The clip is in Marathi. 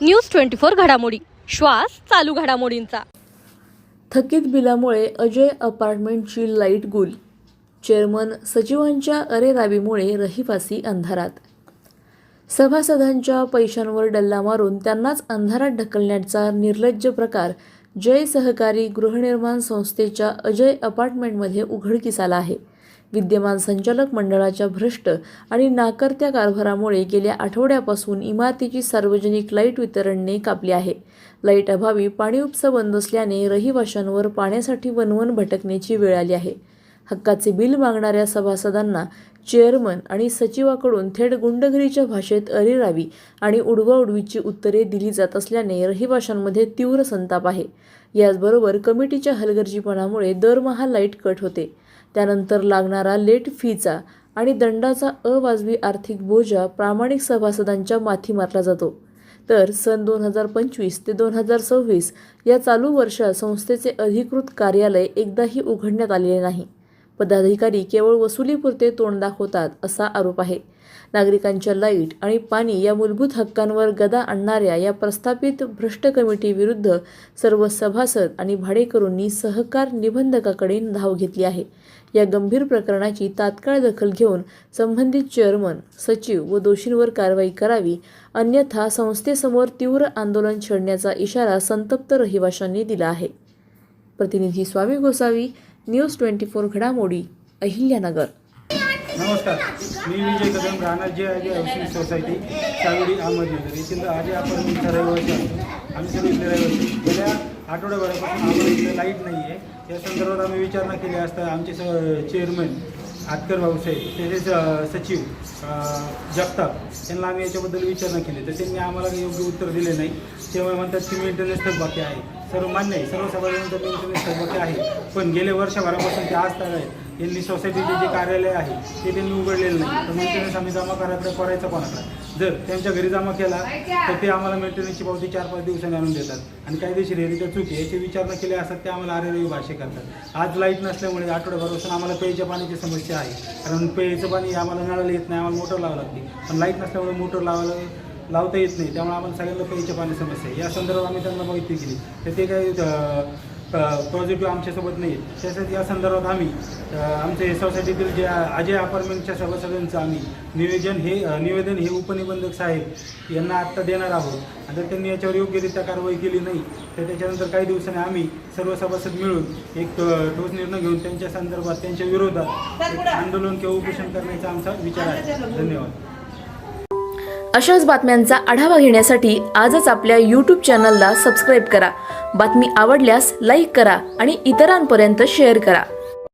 न्यूज 24 घडामोडी, श्वास चालू घडामोडींचा। थकीत बिलामुळे अजय अपार्टमेंटची लाईट गुल, चेअरमन सचिवांच्या अरेरावीमुळे रहिवासी अंधारात। सभासदांच्या पैशांवर डल्ला मारून त्यांनाच अंधारात ढकलण्याचा निर्लज्ज प्रकार जय सहकारी गृहनिर्माण संस्थेच्या अजय अपार्टमेंटमध्ये उघडकीस आला आहे। विद्यमान संचालक मंडळाच्या भ्रष्ट आणि नाकर्त्या कारभारामुळे गेल्या आठवड्यापासून इमारतीची सार्वजनिक लाईट वितरणने कापली आहे। लाईट अभावी पाणी उपसा बंद असल्याने रहिवाशांवर पाण्यासाठी वणवण भटकण्याची वेळ आली आहे। हक्काचे बिल मागणाऱ्या सभासदांना चेअरमन आणि सचिवाकडून थेट गुंडगिरीच्या भाषेत अरेरावी आणि उडवाउडवीची उत्तरे दिली जात असल्याने रहिवाशांमध्ये तीव्र संताप आहे। याचबरोबर कमिटीच्या हलगर्जीपणामुळे दरमहा लाईट कट होते, त्यानंतर लागणारा लेट फीचा आणि दंडाचा अवाजवी आर्थिक बोजा प्रामाणिक सभासदांच्या माथी मारला जातो। तर सन 2025 ते 2026 या चालू वर्षात संस्थेचे अधिकृत कार्यालय एकदाही उघडण्यात आलेले नाही। पदाधिकारी केवळ वसुलीपुरते तोंड दाखवतात असा आरोप आहे। नागरिकांच्या लाईट आणि पाणी या मूलभूत हक्कांवर गदा आणणाऱ्या या प्रस्थापित भ्रष्ट कमिटी विरुद्ध सर्व सभासद आणि भाडेकरूंनी सहकार निबंधकाकडे धाव घेतली आहे। या गंभीर प्रकरणाची तात्काळ दखल घेऊन संबंधित चेअरमन, सचिव व दोषींवर कारवाई करावी, अन्यथा संस्थेसमोर तीव्र आंदोलन छेडण्याचा इशारा संतप्त रहिवाशांनी दिला आहे। प्रतिनिधी स्वामी गोसावी, न्यूज 24 घडामोडी, अहिल्यानगर। नमस्कार, मी विजय कदम, राहणार जे आहे हाऊसिंग सोसायटी, सावडी, अहमदनगर येथील अजय अपार्टमेंटचा रहिवासी आहे। आम्ही सगळे इथले रहिवासी गेल्या आठवड्याभरापासून आम्हाला इथले लाईट नाही आहे। या संदर्भात आम्ही विचारणा केली असता आमचे चेअरमन आतकर भाऊसाहेब, तसेच सचिव जगताप यांना आम्ही याच्याबद्दल विचारणा केली, तर त्यांनी आम्हाला योग्य उत्तर दिले नाही। तेव्हा म्हणतात की मेंटेनन्स थकबाकी आहे। सर्व मान्य आहे, सर्व सभासदांचं मेंटेनन्स थकबाकी आहे, पण गेल्या वर्षभरापासून ते आज तक आहे यांनी सोसायटीचे जे कार्यालय आहे ते त्यांनी उघडलेलं नाही। तर मेंटेनन्स आम्ही जमा करायचा कोणाकडे? जर त्यांच्या घरी जमा केला तर ते आम्हाला मेंटेनन्सची पावती 4-5 दिवसांनी आणून देतात आणि कायदेशीररित्या चूक आहे याची विचारणा केली असतात ते आम्हाला अरेरावी भाषे करतात। आज लाईट नसल्यामुळे आठवड्याभरापासून आम्हाला प्यायच्या पाण्याची समस्या आहे, कारण प्यायचं पाणी आम्हाला नळाला येत नाही, आम्हाला मोटर लावावं लागते, पण लाईट नसल्यामुळे मोटर लावता येत नाही, त्यामुळे आम्हाला सगळ्यांना प्यायच्या पाणी समस्या आहे। या संदर्भात आम्ही त्यांना माहिती केली तर ते काही पॉझिटिव्ह आमच्यासोबत नाही आहे। त्यासाठी या संदर्भात आम्य आमचे सोसायटीतील जे अजय अपार्टमेंटच्या सभासदांचं आम्ही निवेदन हे उपनिबंधक साहेब यांना आत्ता देणार आहोत। आणि जर त्यांनी याच्यावर योग्यरित्या कारवाई केली नाही तर त्याच्यानंतर काही दिवसांनी आम्ही सर्व सभासद मिळून एक ठोस निर्णय घेऊन त्यांच्या संदर्भात, त्यांच्या विरोधात आंदोलन किंवा उपोषण करण्याचा आमचा विचार आहे। धन्यवाद। अशाच बातम्यांचा आढावा घेण्यासाठी आजच आपल्या YouTube चॅनलला सबस्क्राईब करा। बातमी आवडल्यास लाईक करा आणि इतरांपर्यंत शेअर करा।